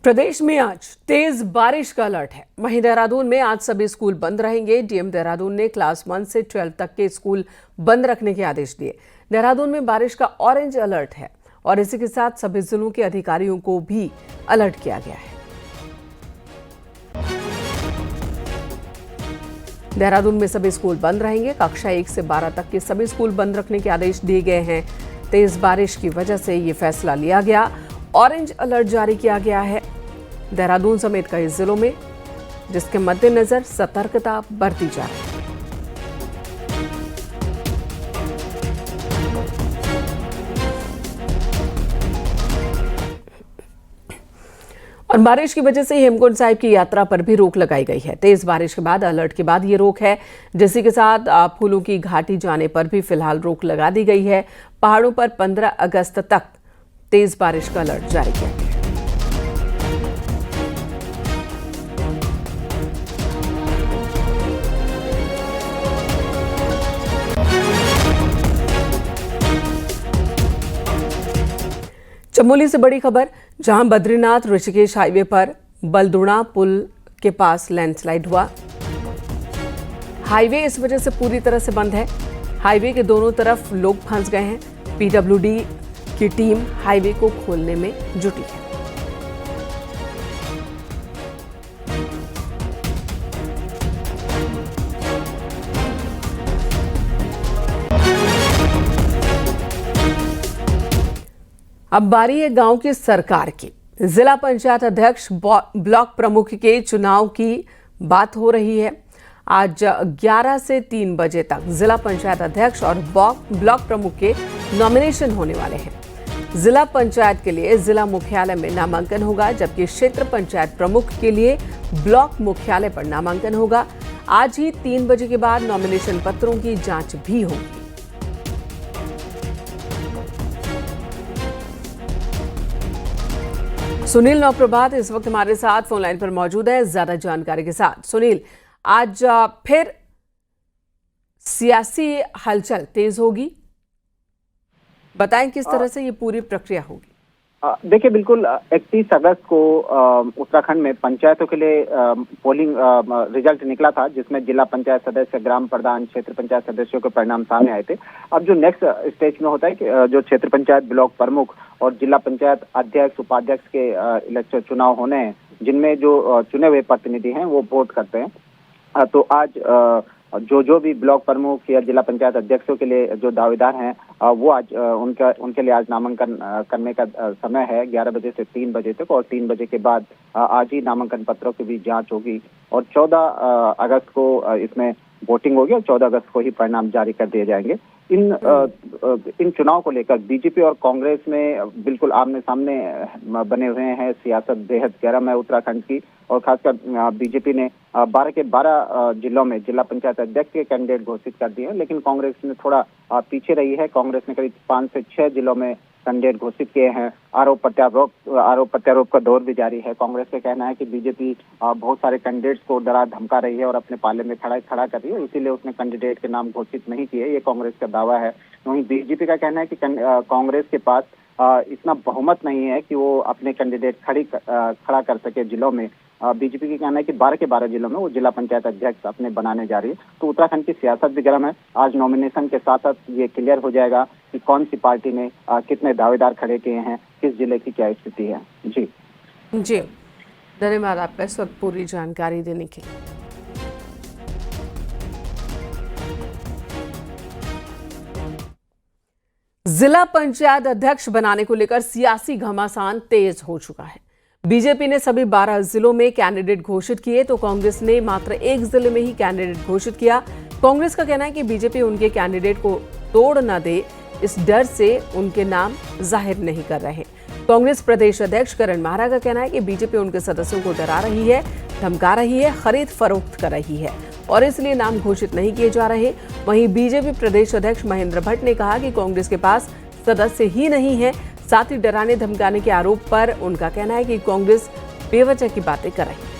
प्रदेश में आज तेज बारिश का अलर्ट है। वहीं देहरादून में आज सभी स्कूल बंद रहेंगे। डीएम देहरादून ने क्लास 1 से 12 तक के स्कूल बंद रखने के आदेश दिए। देहरादून में बारिश का ऑरेंज अलर्ट है और इसी के साथ सभी जिलों के अधिकारियों को भी अलर्ट किया गया है। देहरादून में सभी स्कूल बंद रहेंगे। कक्षा 1 से 12 तक के सभी स्कूल बंद रखने के आदेश दिए गए हैं। तेज बारिश की वजह से ये फैसला लिया गया। ऑरेंज अलर्ट जारी किया गया है देहरादून समेत कई जिलों में, जिसके मद्देनजर सतर्कता बरती जा रही है। और बारिश की वजह से हेमकुंड साहिब की यात्रा पर भी रोक लगाई गई है। तेज बारिश के बाद अलर्ट के बाद ये रोक है, जिसी के साथ फूलों की घाटी जाने पर भी फिलहाल रोक लगा दी गई है। पहाड़ों पर 15 अगस्त तक तेज बारिश का अलर्ट जारी किया गया है। चमोली से बड़ी खबर, जहां बद्रीनाथ ऋषिकेश हाईवे पर बलदुणा पुल के पास लैंडस्लाइड हुआ। हाईवे इस वजह से पूरी तरह से बंद है। हाईवे के दोनों तरफ लोग फंस गए हैं। पीडब्ल्यूडी की टीम हाईवे को खोलने में जुटी है। अब बारी है गांव की सरकार की। जिला पंचायत अध्यक्ष ब्लॉक प्रमुख के चुनाव की बात हो रही है। आज 11 से 3 बजे तक जिला पंचायत अध्यक्ष और ब्लॉक प्रमुख के नॉमिनेशन होने वाले हैं। जिला पंचायत के लिए जिला मुख्यालय में नामांकन होगा, जबकि क्षेत्र पंचायत प्रमुख के लिए ब्लॉक मुख्यालय पर नामांकन होगा। आज ही 3 बजे के बाद नॉमिनेशन पत्रों की जांच भी होगी। सुनील नौप्रभात इस वक्त हमारे साथ फोन लाइन पर मौजूद है ज्यादा जानकारी के साथ। सुनील, आज फिर सियासी हलचल तेज होगी, बताएं किस तरह से ये पूरी प्रक्रिया होगी। देखिए, बिल्कुल 31 अगस्त को उत्तराखंड में पंचायतों के लिए पोलिंग रिजल्ट निकला था, जिसमें जिला पंचायत सदस्य, ग्राम प्रधान, क्षेत्र पंचायत सदस्यों के परिणाम सामने आए थे। अब जो नेक्स्ट स्टेज में होता है कि जो क्षेत्र पंचायत ब्लॉक प्रमुख और जिला पंचायत अध्यक्ष, उपाध्यक्ष के इलेक्शन चुनाव होने हैं, जिनमें जो चुने हुए प्रतिनिधि हैं वो वोट करते हैं। तो आज जो भी ब्लॉक प्रमुख या जिला पंचायत अध्यक्षों के लिए जो दावेदार हैं, वो आज उनके लिए आज नामांकन करने का समय है 11 बजे से 3 बजे तक। और 3 बजे के बाद आज ही नामांकन पत्रों की भी जांच होगी और 14 अगस्त को इसमें वोटिंग होगी और 14 अगस्त को ही परिणाम जारी कर दिए जाएंगे। इन चुनाव को लेकर बीजेपी और कांग्रेस में बिल्कुल आमने सामने बने हुए हैं। सियासत बेहद गर्म है उत्तराखंड की, और खासकर बीजेपी ने 12 के 12 जिलों में जिला पंचायत अध्यक्ष के कैंडिडेट घोषित कर दिए हैं, लेकिन कांग्रेस ने थोड़ा पीछे रही है। कांग्रेस ने करीब 5 से 6 जिलों में कैंडिडेट घोषित किए हैं। आरोप प्रत्यारोप का दौर भी जारी है। कांग्रेस का कहना है कि बीजेपी बहुत सारे कैंडिडेट्स को डरा धमका रही है और अपने पाले में खड़ा कर रही है, इसीलिए उसने कैंडिडेट के नाम घोषित नहीं किए। ये कांग्रेस का दावा है। वहीं बीजेपी का कहना है कि कांग्रेस के पास इतना बहुमत नहीं है कि वो अपने कैंडिडेट खड़ा कर सके जिलों में। बीजेपी की कहना है कि 12 के 12 जिलों में वो जिला पंचायत अध्यक्ष अपने बनाने जा रही है। तो उत्तराखंड की सियासत भी गर्म है। आज नॉमिनेशन के साथ साथ ये क्लियर हो जाएगा कि कौन सी पार्टी ने कितने दावेदार खड़े किए हैं, किस जिले की क्या स्थिति है। जी धन्यवाद आपका इस वक्त पूरी जानकारी देने के लिए। जिला पंचायत अध्यक्ष बनाने को लेकर सियासी घमासान तेज हो चुका है। बीजेपी ने सभी 12 जिलों में कैंडिडेट घोषित किए, तो कांग्रेस ने मात्र एक जिले में ही कैंडिडेट घोषित किया। कांग्रेस का कहना है कि बीजेपी उनके कैंडिडेट को तोड़ न दे, इस डर से उनके नाम जाहिर नहीं कर रहे। कांग्रेस प्रदेश अध्यक्ष करण माहरा का कहना है कि बीजेपी उनके सदस्यों को डरा रही है, धमका रही है, खरीद फरोख्त कर रही है और इसलिए नाम घोषित नहीं किए जा रहे। वहीं बीजेपी प्रदेश अध्यक्ष महेंद्र भट्ट ने कहा कि कांग्रेस के पास सदस्य ही नहीं है। साथ ही डराने धमकाने के आरोप पर उनका कहना है कि कांग्रेस बेवजह की बातें कर रही है।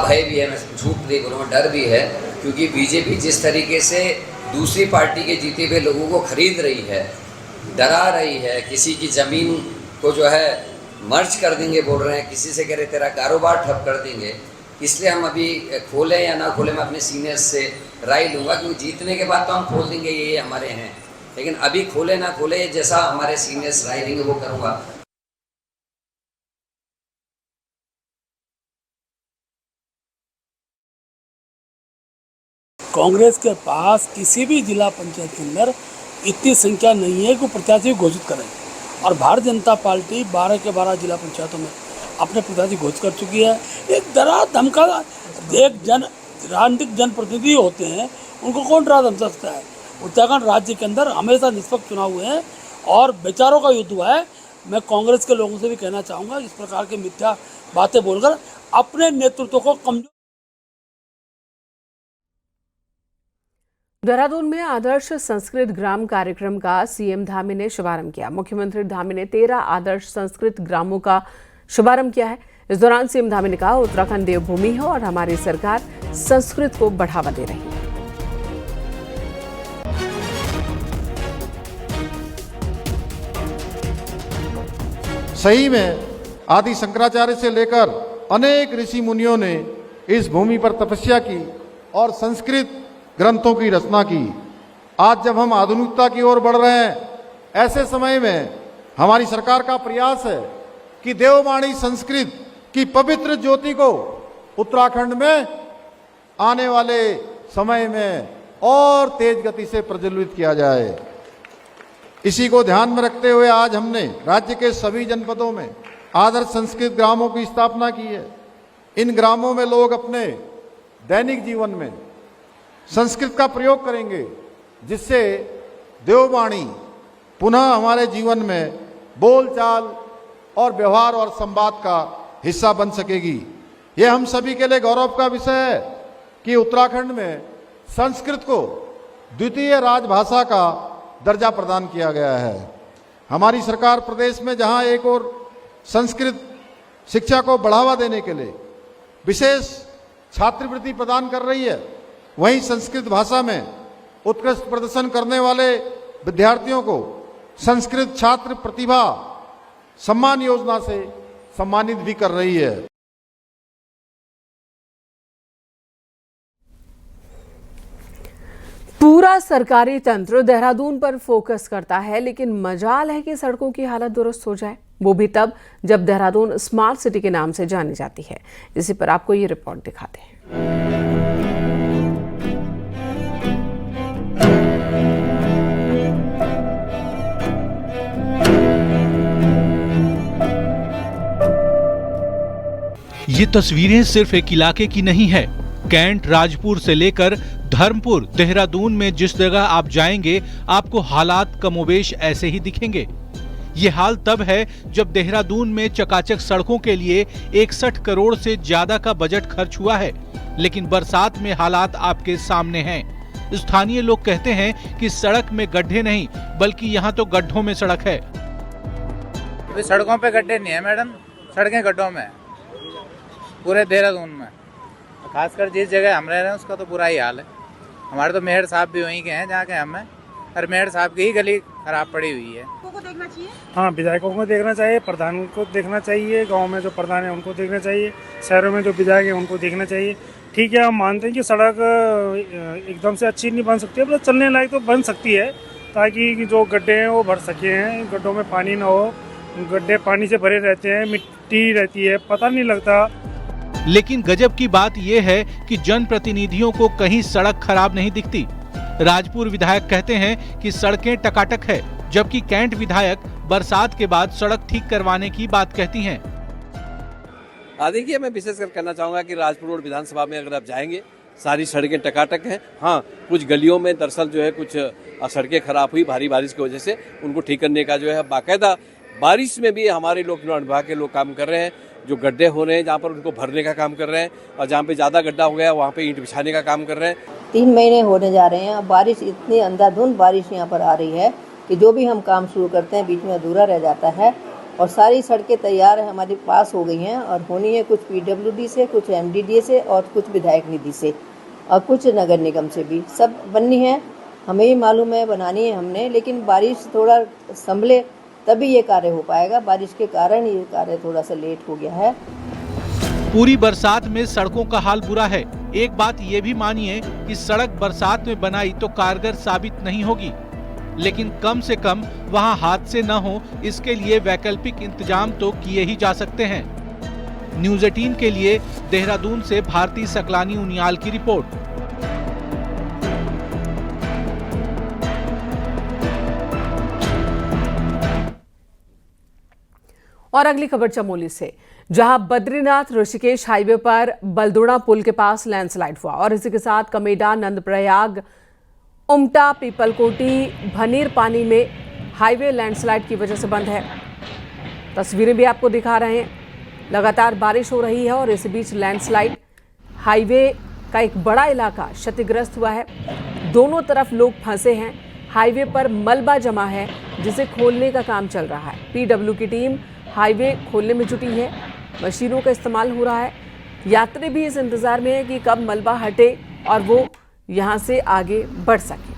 भय भी है, मैं झूठ नहीं बोलूंगा, डर भी है, क्योंकि बीजेपी जिस तरीके से दूसरी पार्टी के जीते हुए लोगों को खरीद रही है, डरा रही है, किसी की ज़मीन को जो है मर्ज कर देंगे बोल रहे हैं, किसी से कह रहे तेरा कारोबार ठप कर देंगे। इसलिए हम अभी खोलें या ना खोलें, मैं अपने सीनियर्स से राय लूँगा, क्योंकि जीतने के बाद तो हम खोल देंगे ये हमारे हैं, लेकिन अभी खोले ना खोले जैसा हमारे सीनियर्स राय देंगे वो करूँगा। कांग्रेस के पास किसी भी जिला पंचायत के अंदर इतनी संख्या नहीं है कि प्रत्याशी घोषित करें, और भारतीय जनता पार्टी 12 के 12 जिला पंचायतों में अपने प्रत्याशी घोषित कर चुकी है। एक डरा धमका, एक राजनीतिक जनप्रतिनिधि होते हैं, उनको कौन डरा धमका सकता है। उत्तराखंड राज्य के अंदर हमेशा निष्पक्ष चुनाव हुए हैं और विचारों का युद्ध हुआ है। मैं कांग्रेस के लोगों से भी कहना चाहूँगा, इस प्रकार की मिथ्या बातें बोलकर अपने नेतृत्व को कमजोर। देहरादून में आदर्श संस्कृत ग्राम कार्यक्रम का सीएम धामी ने शुभारंभ किया। मुख्यमंत्री धामी ने 13 आदर्श संस्कृत ग्रामों का शुभारंभ किया है। इस दौरान सीएम धामी ने कहा, उत्तराखंड देवभूमि है और हमारी सरकार संस्कृत को बढ़ावा दे रही है। सही में आदि शंकराचार्य से लेकर अनेक ऋषि मुनियों ने इस भूमि पर तपस्या की और संस्कृत ग्रंथों की रचना की। आज जब हम आधुनिकता की ओर बढ़ रहे हैं, ऐसे समय में हमारी सरकार का प्रयास है कि देववाणी संस्कृत की पवित्र ज्योति को उत्तराखंड में आने वाले समय में और तेज गति से प्रज्वलित किया जाए। इसी को ध्यान में रखते हुए आज हमने राज्य के सभी जनपदों में आदर्श संस्कृत ग्रामों की स्थापना की है। इन ग्रामों में लोग अपने दैनिक जीवन में संस्कृत का प्रयोग करेंगे, जिससे देववाणी पुनः हमारे जीवन में बोलचाल और व्यवहार और संवाद का हिस्सा बन सकेगी। यह हम सभी के लिए गौरव का विषय है कि उत्तराखंड में संस्कृत को द्वितीय राजभाषा का दर्जा प्रदान किया गया है। हमारी सरकार प्रदेश में जहां एक और संस्कृत शिक्षा को बढ़ावा देने के लिए विशेष छात्रवृत्ति प्रदान कर रही है, वहीं संस्कृत भाषा में उत्कृष्ट प्रदर्शन करने वाले विद्यार्थियों को संस्कृत छात्र प्रतिभा सम्मान योजना से सम्मानित भी कर रही है। पूरा सरकारी तंत्र देहरादून पर फोकस करता है, लेकिन मजाल है कि सड़कों की हालत दुरुस्त हो जाए, वो भी तब जब देहरादून स्मार्ट सिटी के नाम से जानी जाती है। इसी पर आपको ये रिपोर्ट दिखाते हैं। ये तस्वीरें सिर्फ एक इलाके की नहीं है। कैंट, राजपुर से लेकर धर्मपुर, देहरादून में जिस जगह आप जाएंगे आपको हालात कमोबेश ऐसे ही दिखेंगे। ये हाल तब है जब देहरादून में चकाचक सड़कों के लिए 61 करोड़ से ज्यादा का बजट खर्च हुआ है, लेकिन बरसात में हालात आपके सामने हैं। स्थानीय लोग कहते हैं कि सड़क में गड्ढे नहीं बल्कि यहाँ तो गड्ढों में सड़क है। सड़कों पे गड्ढे नहीं है मैडम, सड़कें गड्ढों में है पूरे देहरादून में। खासकर जिस जगह हम रह रहे हैं उसका तो बुरा ही हाल है। हमारे तो मेयर साहब भी वहीं के हैं जहाँ के हम हैं, और मेयर साहब की ही गली खराब पड़ी हुई है। देखना चाहिए, हाँ, विधायकों को देखना चाहिए, प्रधान को देखना चाहिए, गांव में जो प्रधान है उनको देखना चाहिए, शहरों में जो विधायक है उनको देखना चाहिए। ठीक है, हम मानते हैं कि सड़क एकदम से अच्छी नहीं बन सकती है, पर चलने लायक तो बन सकती है, ताकि जो गड्ढे हैं वो भर सके हैं, गड्ढों में पानी ना हो। गड्ढे पानी से भरे रहते हैं, मिट्टी रहती है, पता नहीं लगता। लेकिन गजब की बात यह है कि जनप्रतिनिधियों को कहीं सड़क खराब नहीं दिखती। राजपुर विधायक कहते हैं कि सड़कें टकाटक है, जबकि कैंट विधायक बरसात के बाद सड़क ठीक करवाने की बात कहती हैं। देखिए, मैं विशेषकर कहना चाहूँगा कि राजपुर रोड विधानसभा में अगर आप जाएंगे सारी सड़कें टकाटक हैं। हाँ, कुछ गलियों में दरअसल जो है कुछ सड़कें खराब हुई भारी बारिश की वजह से, उनको ठीक करने का जो है बाकायदा बारिश में भी हमारे लोक निर्माण विभाग के लोग काम कर रहे हैं। जो गड्ढे हो रहे हैं जहाँ पर उनको भरने का काम कर रहे हैं, और जहाँ पे ज़्यादा गड्ढा हो गया वहाँ पे ईंट बिछाने का काम कर रहे हैं। 3 महीने होने जा रहे हैं, बारिश इतनी अंधाधुंध बारिश यहाँ पर आ रही है कि जो भी हम काम शुरू करते हैं बीच में अधूरा रह जाता है। और सारी सड़कें तैयार है, हमारी पास हो गई हैं और होनी है, कुछ PWD से, कुछ MDDA से और कुछ विधायक निधि से और कुछ नगर निगम से भी, सब बननी है। हमें ही मालूम है, बनानी है हमने, लेकिन बारिश थोड़ा संभले तभी ये कार्य हो पाएगा। बारिश के कारण ये कार्य थोड़ा सा लेट हो गया है। पूरी बरसात में सड़कों का हाल बुरा है। एक बात ये भी मानिए कि सड़क बरसात में बनाई तो कारगर साबित नहीं होगी, लेकिन कम से कम वहां हादसे न हो, इसके लिए वैकल्पिक इंतजाम तो किए ही जा सकते हैं। न्यूज़ 18 के लिए देहरादून से भारती सकलानी उनियाल की रिपोर्ट। और अगली खबर चमोली से, जहां बद्रीनाथ ऋषिकेश हाईवे पर बलदोड़ा पुल के पास लैंडस्लाइड हुआ और इसी के साथ कमेडा नंदप्रयाग उमटा पीपलकोटी भनीर पानी में हाईवे लैंडस्लाइड की वजह से बंद है। तस्वीरें भी आपको दिखा रहे हैं। लगातार बारिश हो रही है और इसी बीच लैंडस्लाइड, हाईवे का एक बड़ा इलाका क्षतिग्रस्त हुआ है। दोनों तरफ लोग फंसे हैं। हाईवे पर मलबा जमा है जिसे खोलने का काम चल रहा है। पीडब्ल्यू की टीम हाईवे खोलने में जुटी है। मशीनों का इस्तेमाल हो रहा है। यात्री भी इस इंतजार में है कि कब मलबा हटे और वो यहाँ से आगे बढ़ सके।